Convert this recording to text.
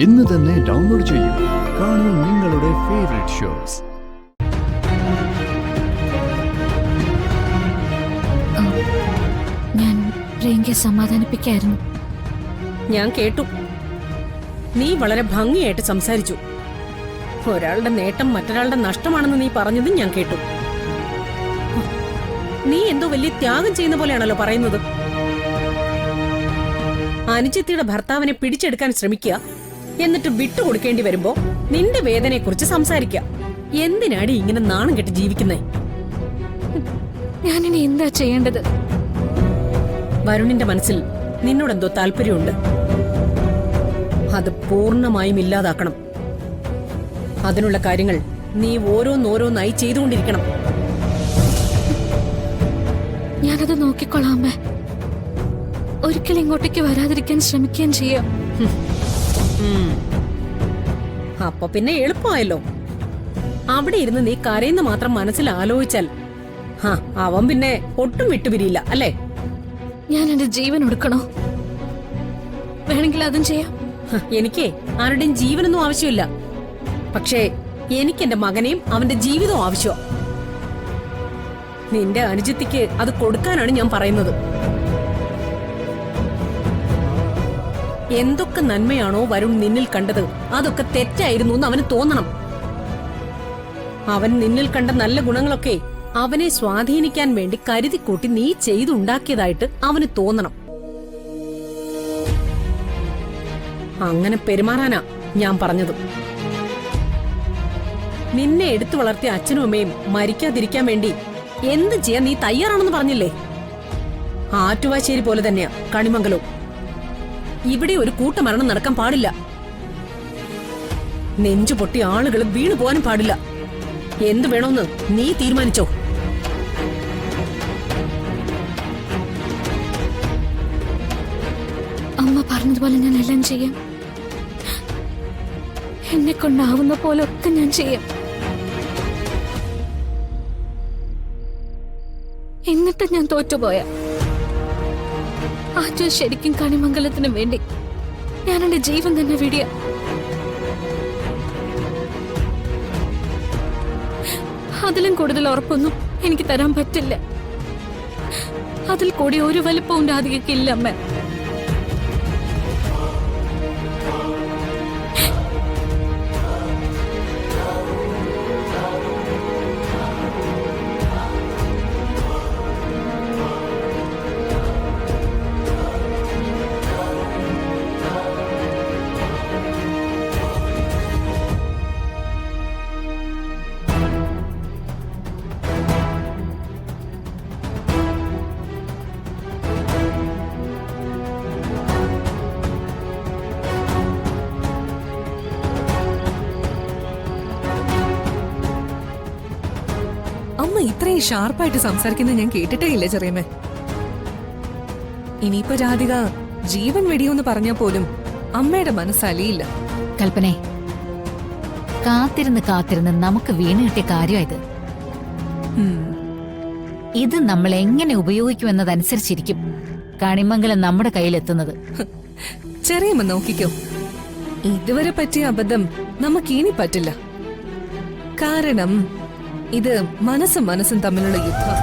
ഇന്ന് തന്നെ ഡൗൺലോഡ് ചെയ്യൂ. കാണൂ നിങ്ങളുടെ ഫേവറേറ്റ് ഷോസ്. ഞാൻ പ്രിയങ്കയെ സമാധാനിപ്പിക്കായിരുന്നു. ഞാൻ കേട്ടു. നീ വളരെ ഭംഗിയായിട്ട് സംസാരിച്ചു. ഒരാളുടെ നേട്ടം മറ്റൊരാളുടെ നഷ്ടമാണെന്ന് നീ പറഞ്ഞതും ഞാൻ കേട്ടു. നീ എന്തോ വലിയ ത്യാഗം ചെയ്യുന്ന പോലെയാണല്ലോ പറയുന്നത്. അനുജിത്തിയുടെ ഭർത്താവിനെ പിടിച്ചെടുക്കാൻ ശ്രമിക്കുക, എന്നിട്ട് വിട്ടുകൊടുക്കേണ്ടി വരുമ്പോ നിന്റെ വേദനയെക്കുറിച്ച് സംസാരിക്കുക. എന്തിനാടി ഇങ്ങനെ നാണം കെട്ട് ജീവിക്കുന്നേ? ഞാനിനി എന്താ ചെയ്യേണ്ടത്? വരുണിന്റെ മനസ്സിൽ നിന്നോടെന്തോ താല്പര്യമുണ്ട്. അത് പൂർണ്ണമായും ഇല്ലാതാക്കണം. അതിനുള്ള കാര്യങ്ങൾ നീ ഓരോന്നോരോന്നായി ചെയ്തുകൊണ്ടിരിക്കണം. ഞാനത് നോക്കിക്കൊള്ളാം അമ്മേ. ഒരിക്കലും ഇങ്ങോട്ടേക്ക് വരാതിരിക്കാൻ ശ്രമിക്കുകയും ചെയ്യാം. അപ്പൊ പിന്നെ എളുപ്പമായല്ലോ. അവിടെ ഇരുന്ന് നീ കരയുന്ന മാത്രം മനസ്സിൽ ആലോചിച്ചാൽ അവൻ പിന്നെ ഒട്ടും വിട്ടുപിരിയില്ല, അല്ലേ? ഞാൻ എന്റെ ജീവൻ കൊടുക്കണോ? വേണമെങ്കിൽ അതും ചെയ്യാം. എനിക്ക് ആരുടെയും ജീവനൊന്നും ആവശ്യമില്ല. പക്ഷേ എനിക്ക് എന്റെ മകനെയും അവന്റെ ജീവിതവും ആവശ്യമാ. നിന്റെ അനുജിത്തിക്ക് അത് കൊടുക്കാനാണ് ഞാൻ പറയുന്നത്. എന്തൊക്കെ നന്മയാണോ വരുൺ നിന്നിൽ കണ്ടത്, അതൊക്കെ തെറ്റായിരുന്നു എന്ന് അവന് തോന്നണം. അവൻ നിന്നിൽ കണ്ട നല്ല ഗുണങ്ങളൊക്കെ അവനെ സ്വാധീനിക്കാൻ വേണ്ടി കരുതിക്കൂട്ടി നീ ചെയ്തുണ്ടാക്കിയതായിട്ട് അവന് തോന്നണം. അങ്ങനെ പെരുമാറാനാ ഞാൻ പറഞ്ഞത്. നിന്നെ എടുത്തു വളർത്തിയ അച്ഛനും അമ്മയും മരിക്കാതിരിക്കാൻ വേണ്ടി എന്ത് ചെയ്യാൻ നീ തയ്യാറാണെന്ന് പറഞ്ഞില്ലേ? ആറ്റുവാശ്ശേരി പോലെ തന്നെയാ കണിമംഗലവും. ഇവിടെ ഒരു കൂട്ടമരണം നടക്കാൻ പാടില്ല. നെഞ്ചു പൊട്ടി ആളുകൾ വീണു പോകാനും പാടില്ല. എന്ത് വേണമെന്ന് നീ തീരുമാനിച്ചോ? അമ്മ പറഞ്ഞതുപോലെ ഞാൻ എല്ലാം ചെയ്യാം. എന്നെ കൊണ്ടാവുന്ന പോലെ ഒക്കെ ഞാൻ ചെയ്യാം. എന്നിട്ട് ഞാൻ തോറ്റുപോയ ആറ്റോ ശരിക്കും കണിമംഗലത്തിനു വേണ്ടി ഞാൻ എന്റെ ജീവൻ തന്നെ വിടിയ. അതിലും കൂടുതൽ ഉറപ്പൊന്നും എനിക്ക് തരാൻ പറ്റില്ല. അതിൽ കൂടി ഒരു വലിപ്പവും രാധികയ്ക്കില്ല അമ്മ. അമ്മ ഇത്രയും ഷാർപ്പായിട്ട് സംസാരിക്കുന്നത് ഞാൻ കേട്ടിട്ടേ ഇല്ല ചെറിയമ്മേ. ഇനിയിപ്പോ രാധിക ജീവൻ വെടിയൊന്ന് പറഞ്ഞാ പോലും അമ്മയുടെ മനസ്സലിയില്ല. കൽപ്പനെ, കാത്തിരുന്ന് കാത്തിരുന്ന് നമുക്ക് വീണ് കിട്ടിയ കാര്യമായത്. ഇത് നമ്മൾ എങ്ങനെ ഉപയോഗിക്കുമെന്നതനുസരിച്ചിരിക്കും കണിമംഗലം നമ്മുടെ കയ്യിലെത്തുന്നത്. ചെറിയമ്മ നോക്കിക്കോ, ഇതുവരെ പറ്റിയ അബദ്ധം നമുക്ക് ഇനി പറ്റില്ല. കാരണം ഇത് മനസ്സും മനസ്സും തമ്മിലുള്ള യുദ്ധം.